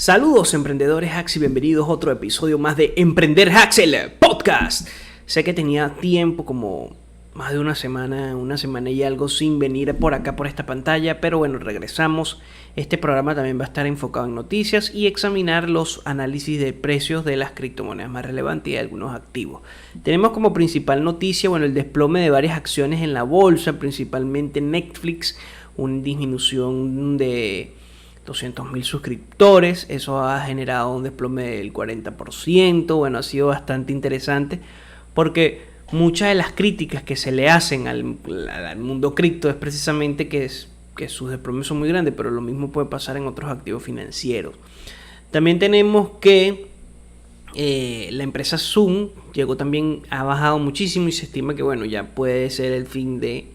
Saludos emprendedores hacks y bienvenidos a otro episodio más de Emprender Hacks, el podcast. Sé que tenía tiempo, como más de una semana y algo sin venir por acá por esta pantalla, pero bueno, regresamos. Este programa también va a estar enfocado en noticias y examinar los análisis de precios de las criptomonedas más relevantes y de algunos activos. Tenemos como principal noticia, el desplome de varias acciones en la bolsa, principalmente Netflix, una disminución de 200.000 suscriptores, eso ha generado un desplome del 40%, ha sido bastante interesante porque muchas de las críticas que se le hacen al mundo cripto es precisamente que sus desplomes son muy grandes, pero lo mismo puede pasar en otros activos financieros. También tenemos que la empresa Zoom ha bajado muchísimo y se estima que ya puede ser el fin de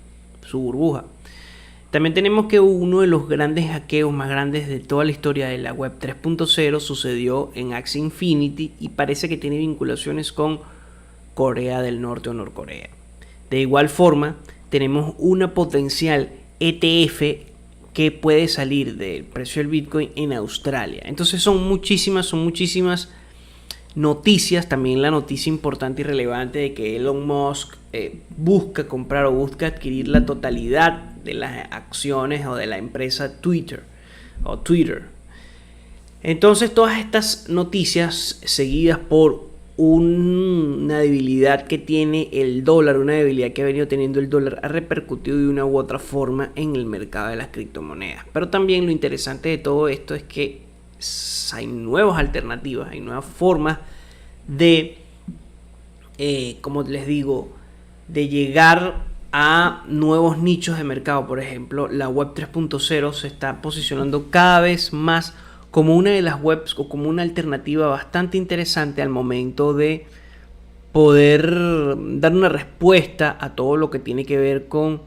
su burbuja. También tenemos que uno de los grandes hackeos más grandes de toda la historia de la web 3.0 sucedió en Axie Infinity y parece que tiene vinculaciones con Corea del Norte o Norcorea. De igual forma, tenemos una potencial ETF que puede salir del precio del Bitcoin en Australia. Entonces son muchísimas noticias. También la noticia importante y relevante de que Elon Musk busca comprar o busca adquirir la totalidad de las acciones o de la empresa Twitter. Entonces todas estas noticias seguidas por una debilidad que tiene el dólar, una debilidad que ha venido teniendo el dólar, ha repercutido de una u otra forma en el mercado de las criptomonedas. Pero también lo interesante de todo esto es que hay nuevas alternativas, hay nuevas formas de, como les digo, de llegar a nuevos nichos de mercado. Por ejemplo, la web 3.0 se está posicionando cada vez más como una de las webs o como una alternativa bastante interesante al momento de poder dar una respuesta a todo lo que tiene que ver con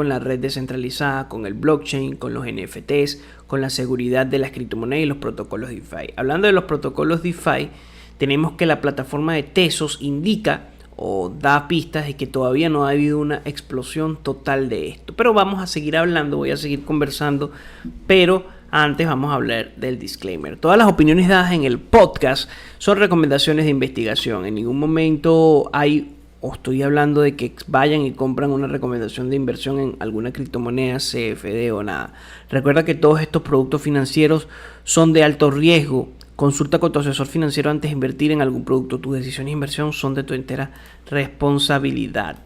la red descentralizada, con el blockchain, con los NFTs, con la seguridad de las criptomonedas y los protocolos DeFi. Hablando de los protocolos DeFi, tenemos que la plataforma de Tezos indica o da pistas de que todavía no ha habido una explosión total de esto. Pero vamos a seguir hablando, voy a seguir conversando, pero antes vamos a hablar del disclaimer. Todas las opiniones dadas en el podcast son recomendaciones de investigación. En ningún momento estoy hablando de que vayan y compran una recomendación de inversión en alguna criptomoneda, CFD o nada. Recuerda que todos estos productos financieros son de alto riesgo. Consulta con tu asesor financiero antes de invertir en algún producto. Tus decisiones de inversión son de tu entera responsabilidad.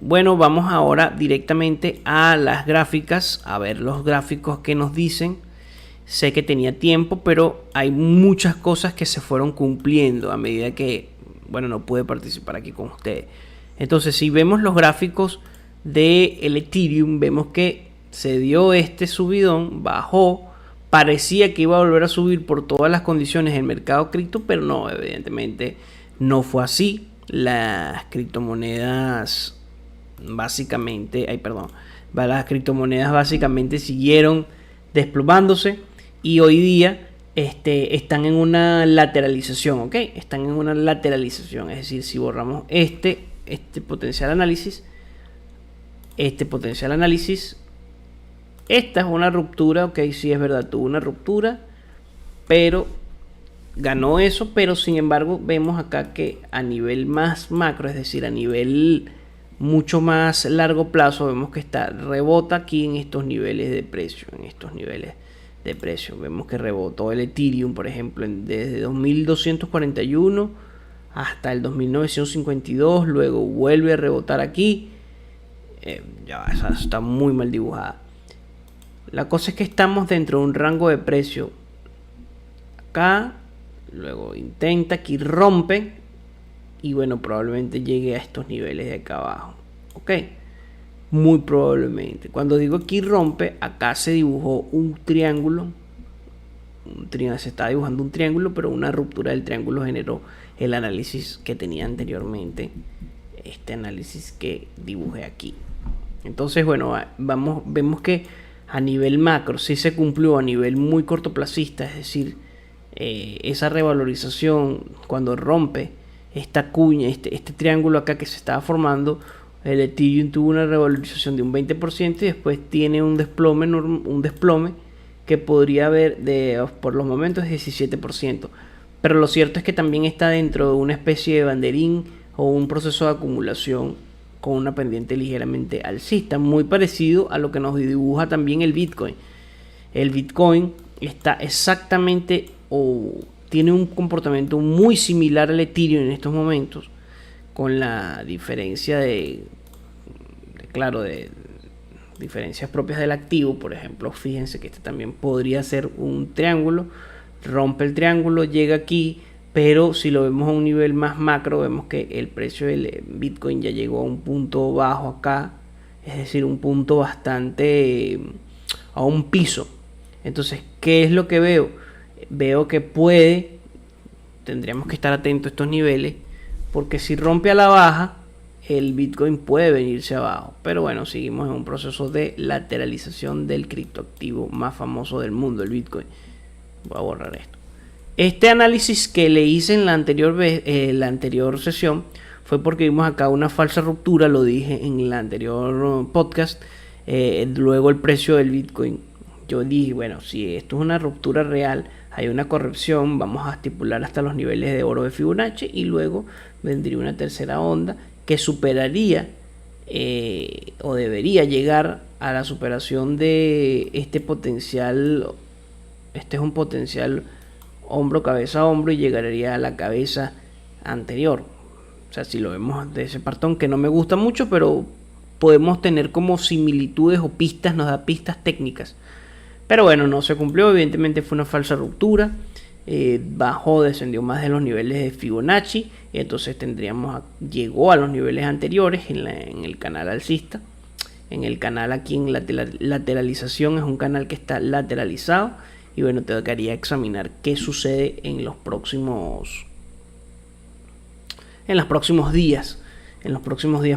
Vamos ahora directamente a las gráficas, a ver los gráficos que nos dicen. Sé que tenía tiempo, pero hay muchas cosas que se fueron cumpliendo a medida que, no pude participar aquí con ustedes. Entonces, si vemos los gráficos del Ethereum, vemos que se dio este subidón, bajó. Parecía que iba a volver a subir por todas las condiciones del mercado cripto, pero no, evidentemente no fue así. Las criptomonedas básicamente siguieron desplomándose y hoy día están en una lateralización, ¿ok? Están en una lateralización, es decir, si borramos este potencial análisis, esta es una ruptura, ok, sí es verdad, tuvo una ruptura, pero ganó eso, pero sin embargo vemos acá que a nivel más macro, es decir, a nivel mucho más largo plazo, vemos que rebota aquí en estos niveles de precio, vemos que rebotó el Ethereum, por ejemplo, desde 2241 hasta el 2952, luego vuelve a rebotar aquí, esa está muy mal dibujada. La cosa es que estamos dentro de un rango de precio acá, luego intenta, aquí rompe y probablemente llegue a estos niveles de acá abajo, ok, muy probablemente. Cuando digo aquí rompe, acá se dibujó un triángulo, se está dibujando un triángulo, pero una ruptura del triángulo generó el análisis que tenía anteriormente, este análisis que dibujé aquí. Entonces vemos que a nivel macro sí se cumplió, a nivel muy cortoplacista, es decir, esa revalorización cuando rompe esta cuña, este triángulo acá que se estaba formando, el Ethereum tuvo una revalorización de un 20% y después tiene un desplome que podría haber por los momentos es 17%. Pero lo cierto es que también está dentro de una especie de banderín o un proceso de acumulación con una pendiente ligeramente alcista, muy parecido a lo que nos dibuja también el Bitcoin. El Bitcoin está exactamente o tiene un comportamiento muy similar al Ethereum en estos momentos, con la diferencia de diferencias propias del activo. Por ejemplo, fíjense que este también podría ser un triángulo, rompe el triángulo, llega aquí, pero si lo vemos a un nivel más macro, vemos que el precio del Bitcoin ya llegó a un punto bajo acá, es decir, un punto bastante a un piso. Entonces, ¿qué es lo que veo? Veo que tendríamos que estar atentos a estos niveles, porque si rompe a la baja, el Bitcoin puede venirse abajo. Pero bueno, seguimos en un proceso de lateralización del criptoactivo más famoso del mundo, el Bitcoin. Voy a borrar esto. Este análisis que le hice en la anterior sesión fue porque vimos acá una falsa ruptura, lo dije en el anterior podcast. Luego el precio del Bitcoin, yo dije, bueno, si esto es una ruptura real, hay una corrección, vamos a estipular hasta los niveles de oro de Fibonacci y luego vendría una tercera onda que superaría o debería llegar a la superación de este potencial. Este es un potencial hombro, cabeza, hombro y llegaría a la cabeza anterior. O sea, si lo vemos de ese partón, que no me gusta mucho, pero podemos tener como similitudes o pistas, nos da pistas técnicas. Pero bueno, no se cumplió, evidentemente fue una falsa ruptura. Bajó, descendió más de los niveles de Fibonacci, y entonces llegó a los niveles anteriores en el canal alcista. En el canal aquí en lateralización, es un canal que está lateralizado. Y bueno, te tocaría examinar qué sucede en los próximos días.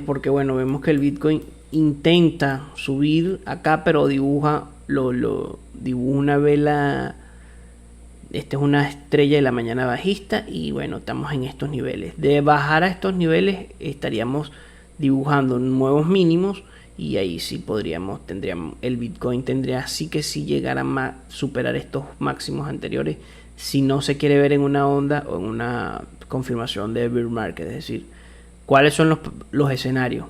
Porque bueno, vemos que el Bitcoin intenta subir acá, pero dibuja una vela. Esta es una estrella de la mañana bajista y bueno, estamos en estos niveles. De bajar a estos niveles estaríamos dibujando nuevos mínimos y ahí sí el Bitcoin tendría sí que sí llegar a superar estos máximos anteriores si no se quiere ver en una onda o en una confirmación de bear market. Es decir, ¿cuáles son los escenarios?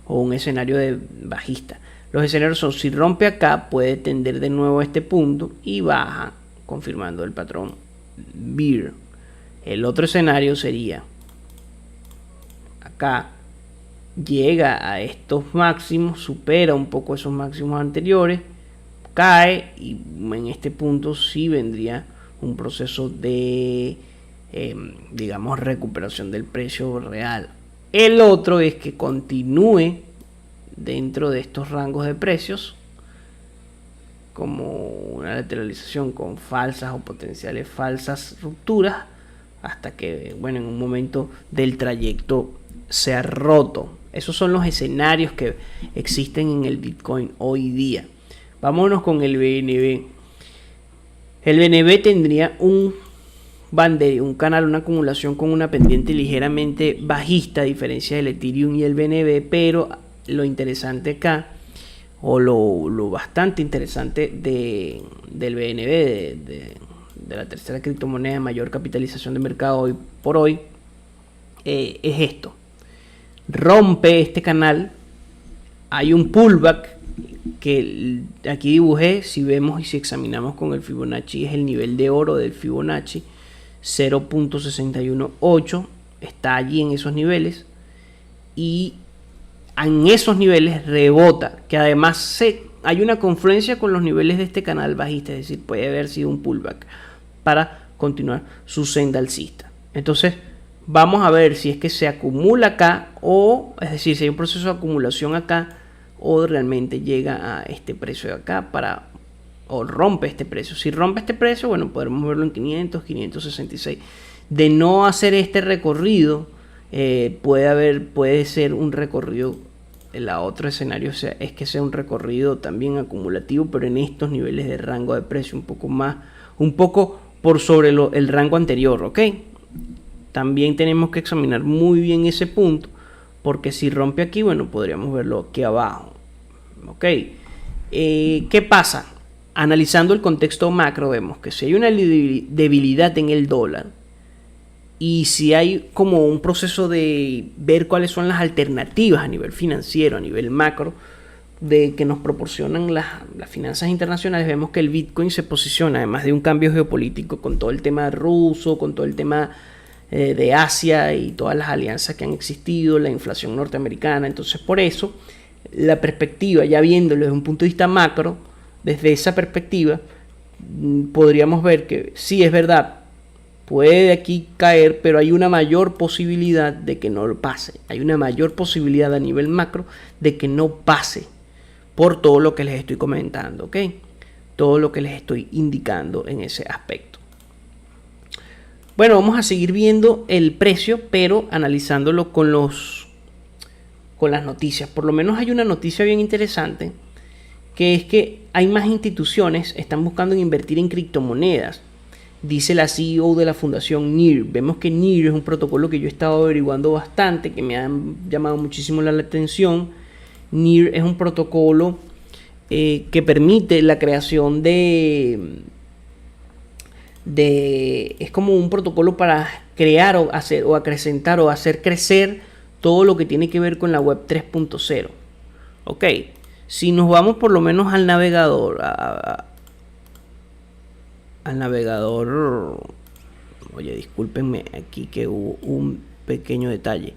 O un escenario de bajista. Los escenarios son: si rompe acá, puede tender de nuevo a este punto y baja, confirmando el patrón bear. El otro escenario sería acá, llega a estos máximos, supera un poco esos máximos anteriores, cae y en este punto sí vendría un proceso de recuperación del precio real. El otro es que continúe dentro de estos rangos de precios como una lateralización con falsas o potenciales falsas rupturas hasta que, bueno, en un momento del trayecto sea roto. Esos son los escenarios que existen en el Bitcoin hoy día. Vámonos con el BNB. El BNB tendría un canal, una acumulación con una pendiente ligeramente bajista, a diferencia del Ethereum y el BNB, pero lo interesante acá, o lo bastante interesante del BNB, de la tercera criptomoneda de mayor capitalización de mercado hoy por hoy, es esto. Rompe este canal, hay un pullback que aquí dibujé. Si vemos y si examinamos con el Fibonacci, es el nivel de oro del Fibonacci, 0.618, está allí en esos niveles y en esos niveles rebota, que además hay una confluencia con los niveles de este canal bajista, es decir, puede haber sido un pullback para continuar su senda alcista. Entonces vamos a ver si es que se acumula acá, o es decir, si hay un proceso de acumulación acá, o realmente llega a este precio de acá o rompe este precio. Si rompe este precio, bueno, podremos verlo en 566. De no hacer este recorrido, puede ser un recorrido. El otro escenario es que sea un recorrido también acumulativo, pero en estos niveles de rango de precio un poco por sobre el rango anterior, ¿ok? También tenemos que examinar muy bien ese punto, porque si rompe aquí, bueno, podríamos verlo aquí abajo, ¿ok? ¿Qué pasa? analizando el contexto macro, vemos que si hay una debilidad en el dólar y si hay como un proceso de ver cuáles son las alternativas a nivel financiero, a nivel macro, de que nos proporcionan las finanzas internacionales, vemos que el Bitcoin se posiciona, además de un cambio geopolítico con todo el tema ruso, con todo el tema de Asia y todas las alianzas que han existido, la inflación norteamericana. Entonces, por eso, la perspectiva, ya viéndolo desde un punto de vista macro, desde esa perspectiva, podríamos ver que sí es verdad, puede aquí caer, pero hay una mayor posibilidad de que no lo pase. Hay una mayor posibilidad a nivel macro de que no pase, por todo lo que les estoy comentando, ¿ok? Todo lo que les estoy indicando en ese aspecto. Bueno, vamos a seguir viendo el precio, pero analizándolo con las noticias. Por lo menos hay una noticia bien interesante, que es que hay más instituciones están buscando invertir en criptomonedas. Dice la CEO de la fundación NIR. Vemos que NIR es un protocolo que yo he estado averiguando bastante, que me han llamado muchísimo la atención. NIR es un protocolo que permite la creación es como un protocolo para crear o hacer o acrecentar o hacer crecer todo lo que tiene que ver con la web 3.0. Ok, si nos vamos por lo menos al navegador, oye, discúlpenme aquí que hubo un pequeño detalle.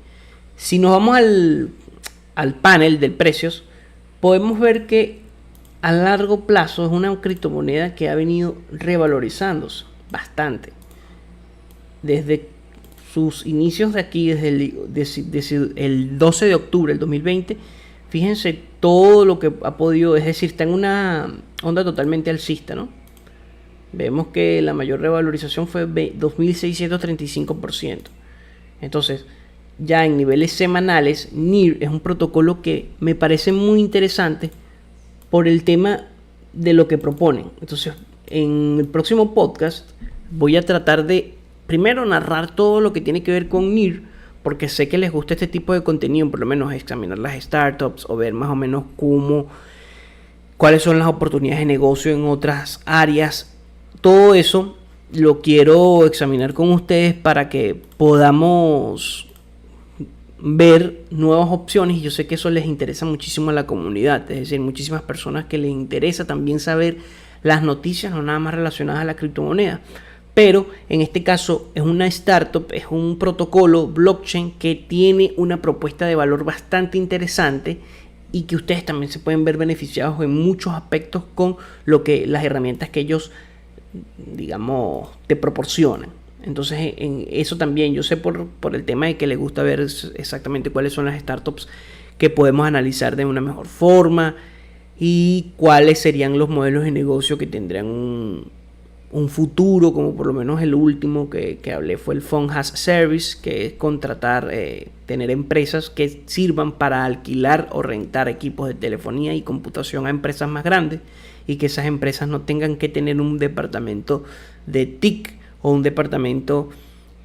Si nos vamos al panel de precios, podemos ver que a largo plazo es una criptomoneda que ha venido revalorizándose bastante. Desde sus inicios de aquí, desde el 12 de octubre del 2020, fíjense todo lo que ha podido, es decir, está en una onda totalmente alcista, ¿no? Vemos que la mayor revalorización fue 2.635%. Entonces, ya en niveles semanales, NIR es un protocolo que me parece muy interesante por el tema de lo que proponen. Entonces, en el próximo podcast voy a tratar de primero narrar todo lo que tiene que ver con NIR, porque sé que les gusta este tipo de contenido, por lo menos examinar las startups o ver más o menos cuáles son las oportunidades de negocio en otras áreas. Todo eso lo quiero examinar con ustedes para que podamos ver nuevas opciones, y yo sé que eso les interesa muchísimo a la comunidad, es decir, muchísimas personas que les interesa también saber las noticias, no nada más relacionadas a la criptomoneda, pero en este caso es una startup, es un protocolo blockchain que tiene una propuesta de valor bastante interesante y que ustedes también se pueden ver beneficiados en muchos aspectos con lo que las herramientas que ellos, digamos, te proporcionan. Entonces, en eso también yo sé por el tema de que les gusta ver exactamente cuáles son las startups que podemos analizar de una mejor forma y cuáles serían los modelos de negocio que tendrían un futuro, como por lo menos el último que hablé fue el Phone as a Service, que es contratar, tener empresas que sirvan para alquilar o rentar equipos de telefonía y computación a empresas más grandes, y que esas empresas no tengan que tener un departamento de TIC o un departamento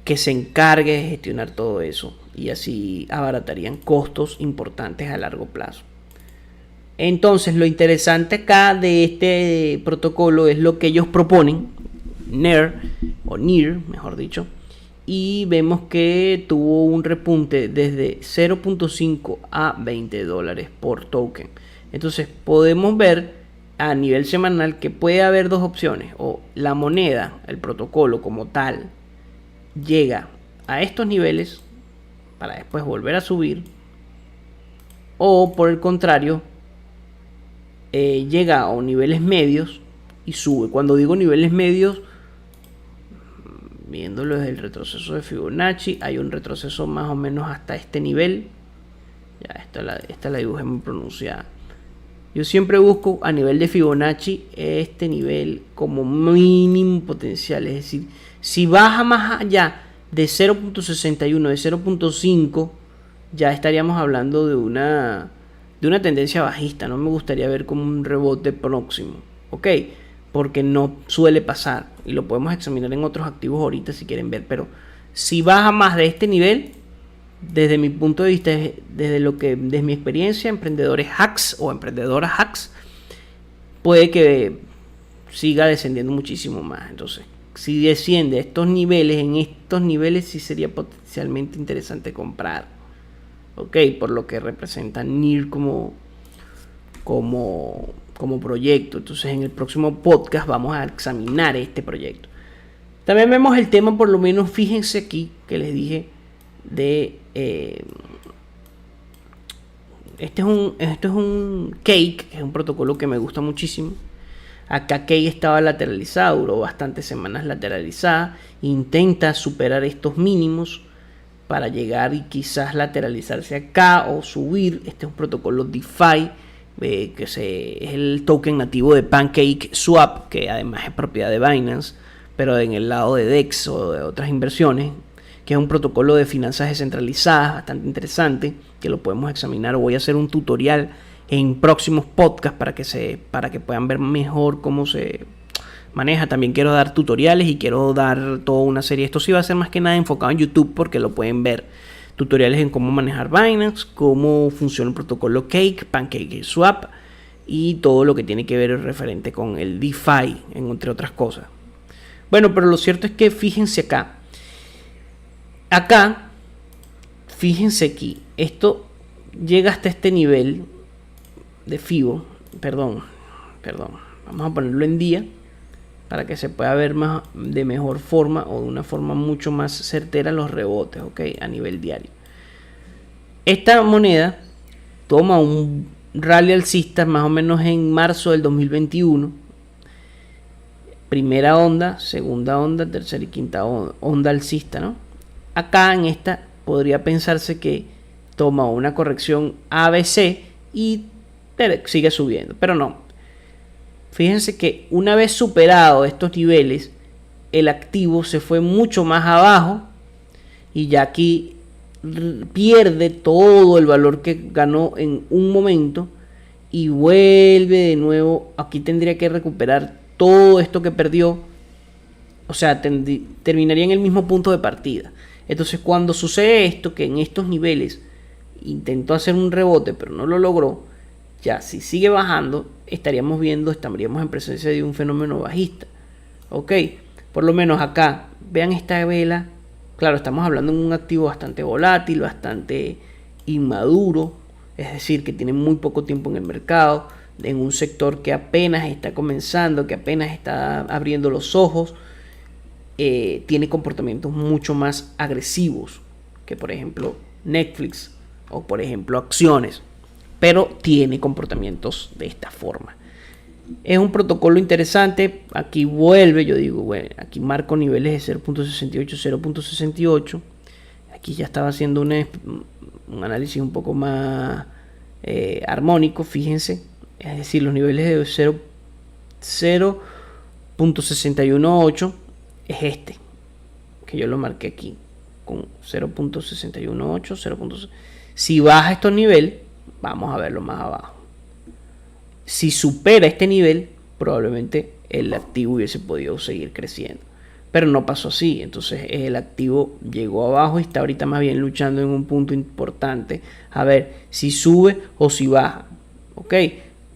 que se encargue de gestionar todo eso, y así abaratarían costos importantes a largo plazo. Entonces, lo interesante acá de este protocolo es lo que ellos proponen, NIR, mejor dicho, y vemos que tuvo un repunte desde 0.5 a $20 por token. Entonces, podemos ver a nivel semanal que puede haber dos opciones: o la moneda, el protocolo como tal, llega a estos niveles para después volver a subir, o por el contrario, llega a niveles medios y sube. Cuando digo niveles medios, viéndolo desde el retroceso de Fibonacci, hay un retroceso más o menos hasta este nivel. Ya esta la dibujé muy pronunciada. Yo siempre busco a nivel de Fibonacci este nivel como mínimo potencial. Es decir, si baja más allá de 0.61, de 0.5, ya estaríamos hablando de una tendencia bajista. No me gustaría ver como un rebote próximo, ¿ok? Porque no suele pasar, y lo podemos examinar en otros activos ahorita si quieren ver. Pero si baja más de este nivel, desde mi punto de vista, desde mi experiencia, emprendedores hacks o emprendedoras hacks, puede que siga descendiendo muchísimo más. Entonces, si desciende a estos niveles, en estos niveles sí sería potencialmente interesante comprar. Ok, por lo que representa NIR como proyecto. Entonces, en el próximo podcast vamos a examinar este proyecto. También vemos el tema, por lo menos, fíjense aquí que les dije de este es un Cake, que es un protocolo que me gusta muchísimo. Acá Cake estaba lateralizado, duró bastantes semanas lateralizada, intenta superar estos mínimos para llegar y quizás lateralizarse acá o subir. Este es un protocolo DeFi, es el token nativo de PancakeSwap, que además es propiedad de Binance, pero en el lado de DEX o de otras inversiones, que es un protocolo de finanzas descentralizadas bastante interesante, que lo podemos examinar. Voy a hacer un tutorial en próximos podcasts para que puedan ver mejor cómo se maneja. También quiero dar tutoriales y quiero dar toda una serie. Esto sí va a ser más que nada enfocado en YouTube, porque lo pueden ver. Tutoriales en cómo manejar Binance, cómo funciona el protocolo Cake, PancakeSwap y todo lo que tiene que ver referente con el DeFi, entre otras cosas. Bueno, pero lo cierto es que fíjense acá. Acá, fíjense aquí. Esto llega hasta este nivel de FIBO. Perdón. Vamos a ponerlo en día para que se pueda ver de mejor forma o de una forma mucho más certera los rebotes, ¿ok? A nivel diario. Esta moneda toma un rally alcista más o menos en marzo del 2021. Primera onda, segunda onda, tercera y quinta onda alcista, ¿no? Acá en esta podría pensarse que toma una corrección ABC y sigue subiendo, pero no. Fíjense que una vez superado estos niveles, el activo se fue mucho más abajo y ya aquí pierde todo el valor que ganó en un momento y vuelve de nuevo. Aquí tendría que recuperar todo esto que perdió, o sea, terminaría en el mismo punto de partida. Entonces, cuando sucede esto, que en estos niveles intentó hacer un rebote pero no lo logró, ya si sigue bajando estaríamos en presencia de un fenómeno bajista. Ok, por lo menos acá vean esta vela. Claro, estamos hablando de un activo bastante volátil, bastante inmaduro, es decir, que tiene muy poco tiempo en el mercado, en un sector que apenas está comenzando, que apenas está abriendo los ojos. Tiene comportamientos mucho más agresivos que, por ejemplo, Netflix o, por ejemplo, acciones, pero tiene comportamientos de esta forma. Es un protocolo interesante. Aquí vuelve, yo digo, bueno, aquí marco niveles de 0.68, 0.68. Aquí ya estaba haciendo un análisis un poco más armónico, fíjense, es decir, los niveles de 0.618 es este, que yo lo marqué aquí con 0.618, si baja estos niveles, vamos a verlo más abajo. Si supera este nivel, probablemente el activo hubiese podido seguir creciendo, pero no pasó así. Entonces el activo llegó abajo y está ahorita más bien luchando en un punto importante, a ver si sube o si baja. Ok,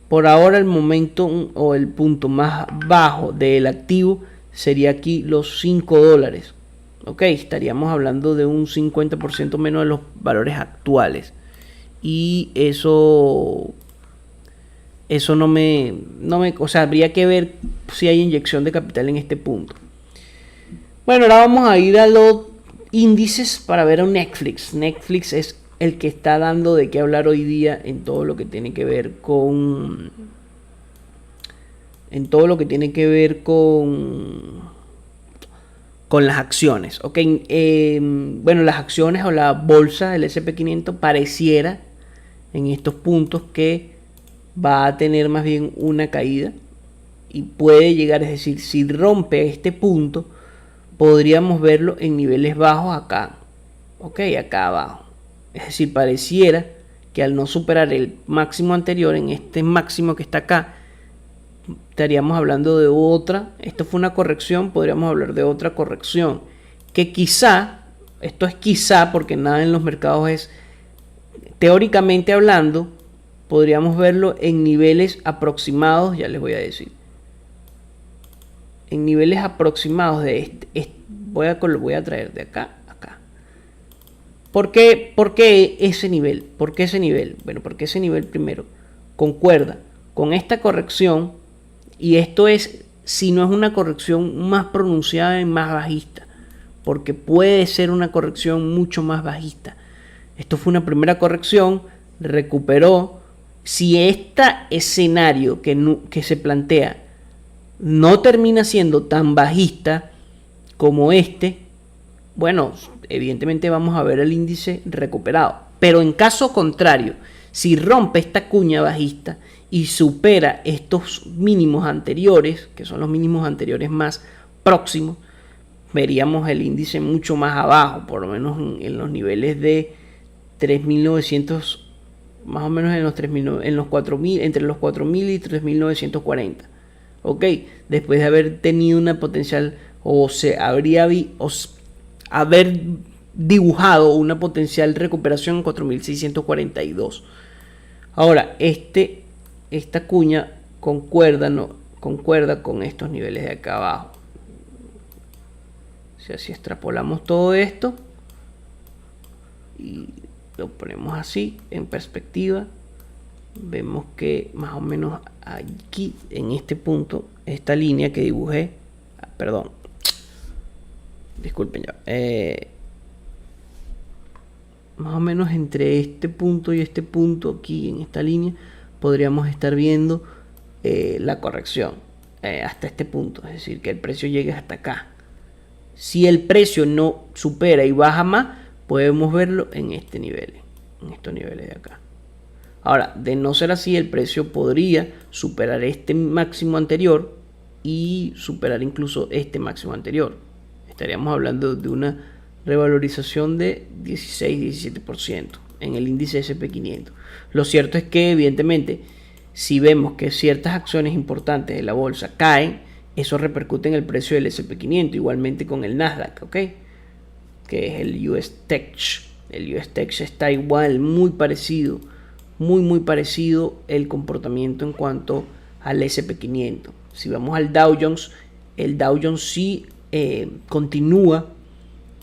por ahora el momento o el punto más bajo del activo sería aquí los $5. Ok, estaríamos hablando de un 50% menos de los valores actuales. Y eso no me, o sea, habría que ver si hay inyección de capital en este punto. Bueno, ahora vamos a ir a los índices para ver a Netflix. Netflix es el que está dando de qué hablar hoy día en todo lo que tiene que ver con las acciones. Okay. Bueno, las acciones o la bolsa del S&P 500 pareciera en estos puntos que va a tener más bien una caída y puede llegar, es decir, si rompe este punto podríamos verlo en niveles bajos acá, acá abajo. Es decir, pareciera que al no superar el máximo anterior, en este máximo que está acá, estaríamos hablando de otra. Esto fue una corrección, podríamos hablar de otra corrección que quizá, esto es quizá porque nada en los mercados es, teóricamente hablando, podríamos verlo en niveles aproximados, ya les voy a decir. en niveles aproximados de voy a traer de acá a acá. ¿Por qué ese nivel? ¿Por qué ese nivel? Bueno, porque ese nivel primero concuerda con esta corrección, y esto es, si no es una corrección más pronunciada y más bajista, porque puede ser una corrección mucho más bajista. Esto fue una primera corrección, recuperó. Si este escenario que se plantea no termina siendo tan bajista como este, bueno, evidentemente vamos a ver el índice recuperado. Pero en caso contrario, si rompe esta cuña bajista y supera estos mínimos anteriores, que son los mínimos anteriores más próximos, veríamos el índice mucho más abajo, por lo menos en los niveles de 3.900, más o menos en los 3.000, en los 4.000, entre los 4.000 y 3.940. Ok, después de haber tenido una potencial, haber dibujado una potencial recuperación en 4.642. Ahora, esta cuña concuerda con estos niveles de acá abajo. O sea, si extrapolamos todo esto y lo ponemos así en perspectiva, vemos que más o menos aquí en este punto, esta línea que dibujé, perdón, disculpen ya, más o menos entre este punto y este punto, aquí en esta línea, podríamos estar viendo la corrección hasta este punto, es decir, que el precio llegue hasta acá. Si el precio no supera y baja más, podemos verlo en este nivel, en estos niveles de acá. Ahora, de no ser así, el precio podría superar este máximo anterior y superar incluso este máximo anterior. Estaríamos hablando de una revalorización de 16-17% en el índice S&P500. Lo cierto es que, evidentemente, si vemos que ciertas acciones importantes de la bolsa caen, eso repercute en el precio del S&P500, igualmente con el Nasdaq, ¿ok? Que es el US Tech. El US Tech está igual, muy parecido el comportamiento en cuanto al S&P500. Si vamos al Dow Jones, el Dow Jones sí continúa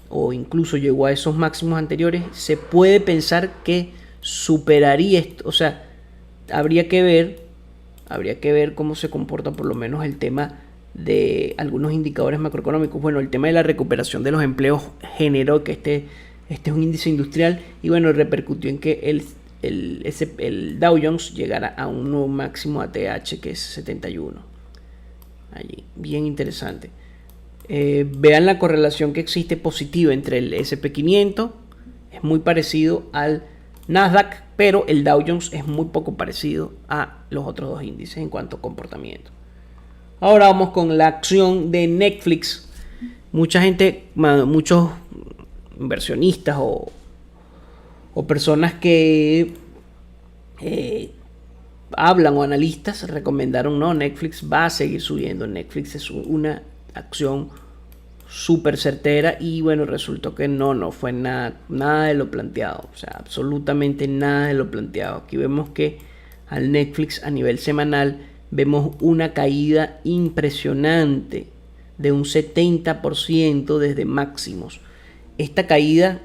o incluso llegó a esos máximos anteriores. Se puede pensar que superaría esto, o sea, habría que ver cómo se comporta por lo menos el tema de algunos indicadores macroeconómicos. Bueno, el tema de la recuperación de los empleos generó que este es un índice industrial y bueno, repercutió en que el Dow Jones llegara a un nuevo máximo ATH, que es 71. Allí, bien interesante. Vean la correlación que existe positiva entre el S&P500, es muy parecido al Nasdaq, pero el Dow Jones es muy poco parecido a los otros dos índices en cuanto a comportamiento. Ahora vamos con la acción de Netflix. Muchos inversionistas o personas que hablan o analistas recomendaron, no, Netflix va a seguir subiendo. Netflix es una acción súper certera y bueno, resultó que no fue nada de lo planteado, o sea, absolutamente nada de lo planteado. Aquí vemos que al Netflix a nivel semanal vemos una caída impresionante de un 70% desde máximos. Esta caída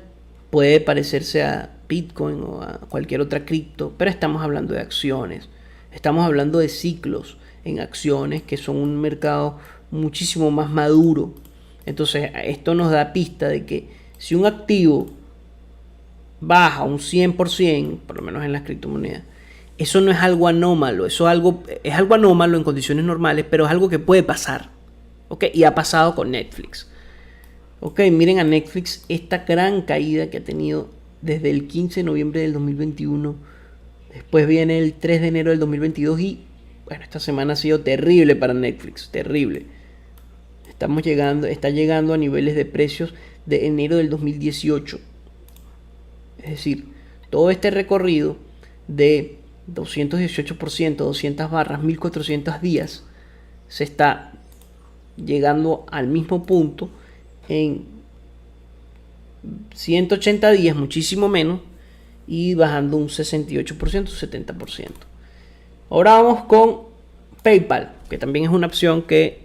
puede parecerse a Bitcoin o a cualquier otra cripto, pero estamos hablando de acciones, estamos hablando de ciclos en acciones que son un mercado muchísimo más maduro. Entonces esto nos da pista de que si un activo baja un 100%, por lo menos en las criptomonedas, eso no es algo anómalo, es algo anómalo en condiciones normales, pero es algo que puede pasar, ¿ok? Y ha pasado con Netflix. Ok, miren a Netflix, esta gran caída que ha tenido desde el 15 de noviembre del 2021, después viene el 3 de enero del 2022 y bueno, esta semana ha sido terrible para Netflix, terrible. Está llegando a niveles de precios de enero del 2018. Es decir, todo este recorrido de 218%, 200 barras, 1400 días, se está llegando al mismo punto en 180 días, muchísimo menos, y bajando un 68%, 70%. Ahora vamos con PayPal, que también es una opción que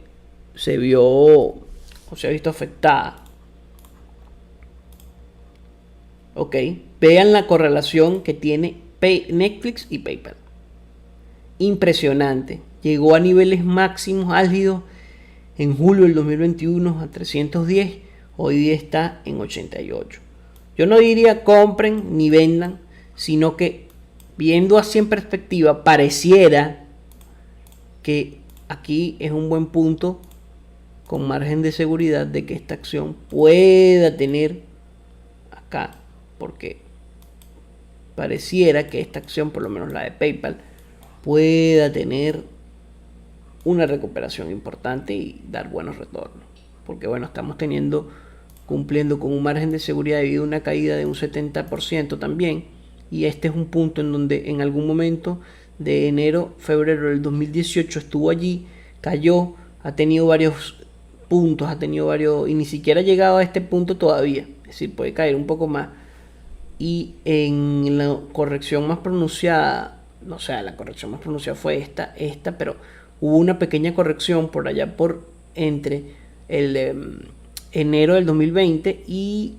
se vio o se ha visto afectada. Ok, vean la correlación que tiene Netflix y PayPal. Impresionante. Llegó a niveles máximos álgidos en julio del 2021 a 310. Hoy día está en 88. Yo no diría compren ni vendan, sino que viendo así en perspectiva, pareciera que aquí es un buen punto con margen de seguridad de que esta acción pueda tener acá, porque pareciera que esta acción, por lo menos la de PayPal, pueda tener una recuperación importante y dar buenos retornos, porque bueno, estamos cumpliendo con un margen de seguridad debido a una caída de un 70% también, y este es un punto en donde en algún momento de enero, febrero del 2018 estuvo allí, cayó, ha tenido varios puntos, y ni siquiera ha llegado a este punto todavía, es decir, puede caer un poco más, y en la corrección más pronunciada, no sé, la corrección más pronunciada fue esta, pero hubo una pequeña corrección por allá por entre el enero del 2020 y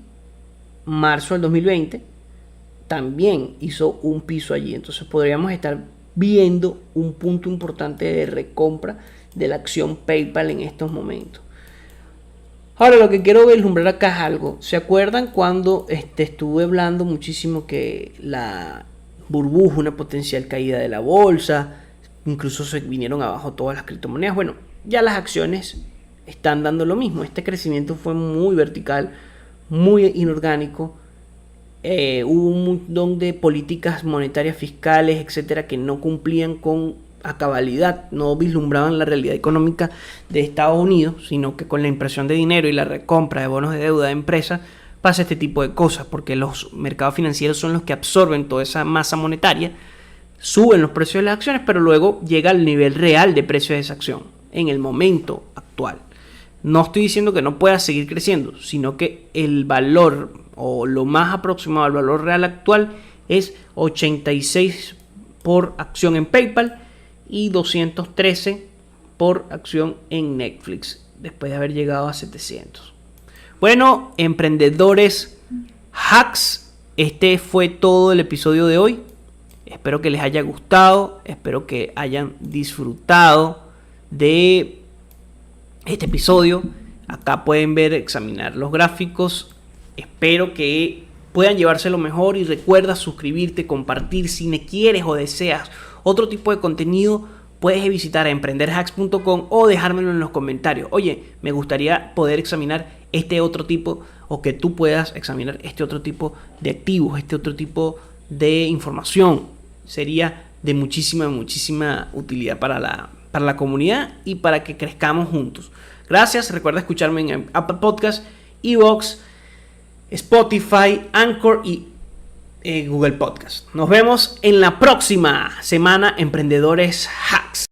marzo del 2020, también hizo un piso allí, entonces podríamos estar viendo un punto importante de recompra de la acción PayPal en estos momentos. Ahora lo que quiero vislumbrar acá es algo. ¿Se acuerdan cuando estuve hablando muchísimo que la burbuja, una potencial caída de la bolsa, incluso se vinieron abajo todas las criptomonedas? Bueno, ya las acciones están dando lo mismo. Este crecimiento fue muy vertical, muy inorgánico. Hubo un montón de políticas monetarias, fiscales, etcétera, que no cumplían con a cabalidad, no vislumbraban la realidad económica de Estados Unidos, sino que con la impresión de dinero y la recompra de bonos de deuda de empresas pasa este tipo de cosas, porque los mercados financieros son los que absorben toda esa masa monetaria, suben los precios de las acciones, pero luego llega al nivel real de precio de esa acción en el momento actual. No estoy diciendo que no pueda seguir creciendo, sino que el valor o lo más aproximado al valor real actual es 86 por acción en PayPal y 213 por acción en Netflix, después de haber llegado a 700. Bueno, emprendedores hacks, este fue todo el episodio de hoy. Espero que les haya gustado, espero que hayan disfrutado de este episodio. Acá pueden ver, examinar los gráficos. Espero que puedan llevárselo mejor y recuerda suscribirte, compartir. Si me quieres o deseas otro tipo de contenido, puedes visitar a emprenderhacks.com o dejármelo en los comentarios. Oye, me gustaría poder examinar este otro tipo, o que tú puedas examinar este otro tipo de activos, este otro tipo de información. Sería de muchísima utilidad para la comunidad y para que crezcamos juntos. Gracias, recuerda escucharme en Apple Podcast, iVoox, Spotify, Anchor y Google Podcast. Nos vemos en la próxima semana, Emprendedores Hacks.